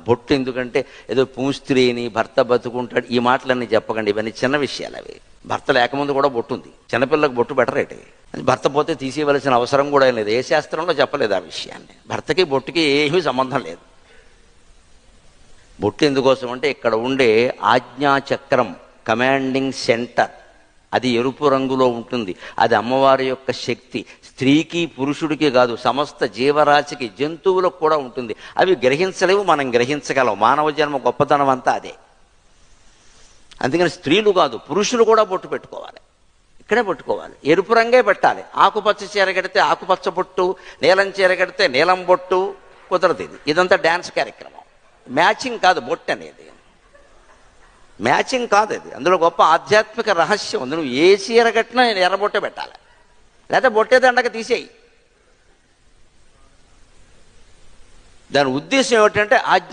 బొట్టు ఎందుకంటే ఏదో పూస్త్రీని భర్త బతుకుంటాడు ఈ మాటలన్నీ చెప్పకండి, ఇవన్నీ చిన్న విషయాలు. అవి భర్త లేకముందు కూడా బొట్టు ఉంది. చిన్నపిల్లలకు బొట్టు బెటరేటి, భర్త పోతే తీసేయవలసిన అవసరం కూడా లేదు. ఏ శాస్త్రంలో చెప్పలేదు ఆ విషయాన్ని. భర్తకి బొట్టుకి ఏమీ సంబంధం లేదు. బొట్టు ఎందుకోసం అంటే ఇక్కడ ఉండే ఆజ్ఞాచక్రం, కమాండింగ్ సెంటర్, అది ఎరుపు రంగులో ఉంటుంది. అది అమ్మవారి యొక్క శక్తి. స్త్రీకి పురుషుడికి కాదు, సమస్త జీవరాశికి, జంతువులకు కూడా ఉంటుంది. అవి గ్రహించలేవు, మనం గ్రహించగలం. మానవ జన్మ గొప్పతనం అంతా అదే. అందుకని స్త్రీలు కాదు, పురుషులు కూడా బొట్టు పెట్టుకోవాలి. ఇక్కడే పెట్టుకోవాలి, ఎరుపు రంగే పెట్టాలి. ఆకుపచ్చ చీర కడితే ఆకుపచ్చ బొట్టు, నీలం చీర కడితే నీలం బొట్టు కుదరదు. ఇదంతా డ్యాన్స్ కార్యక్రమం. మ్యాచింగ్ కాదు బొట్టు అనేది, మ్యాచింగ్ కాదు అది. అందులో గొప్ప ఆధ్యాత్మిక రహస్యం ఉంది. నువ్వు ఏ చీర కట్టినా నేను ఎర్రబొట్టే పెట్టాలి, లేకపోతే బొట్టే దండక తీసేయి. దాని ఉద్దేశం ఏమిటంటే ఆజ్ఞ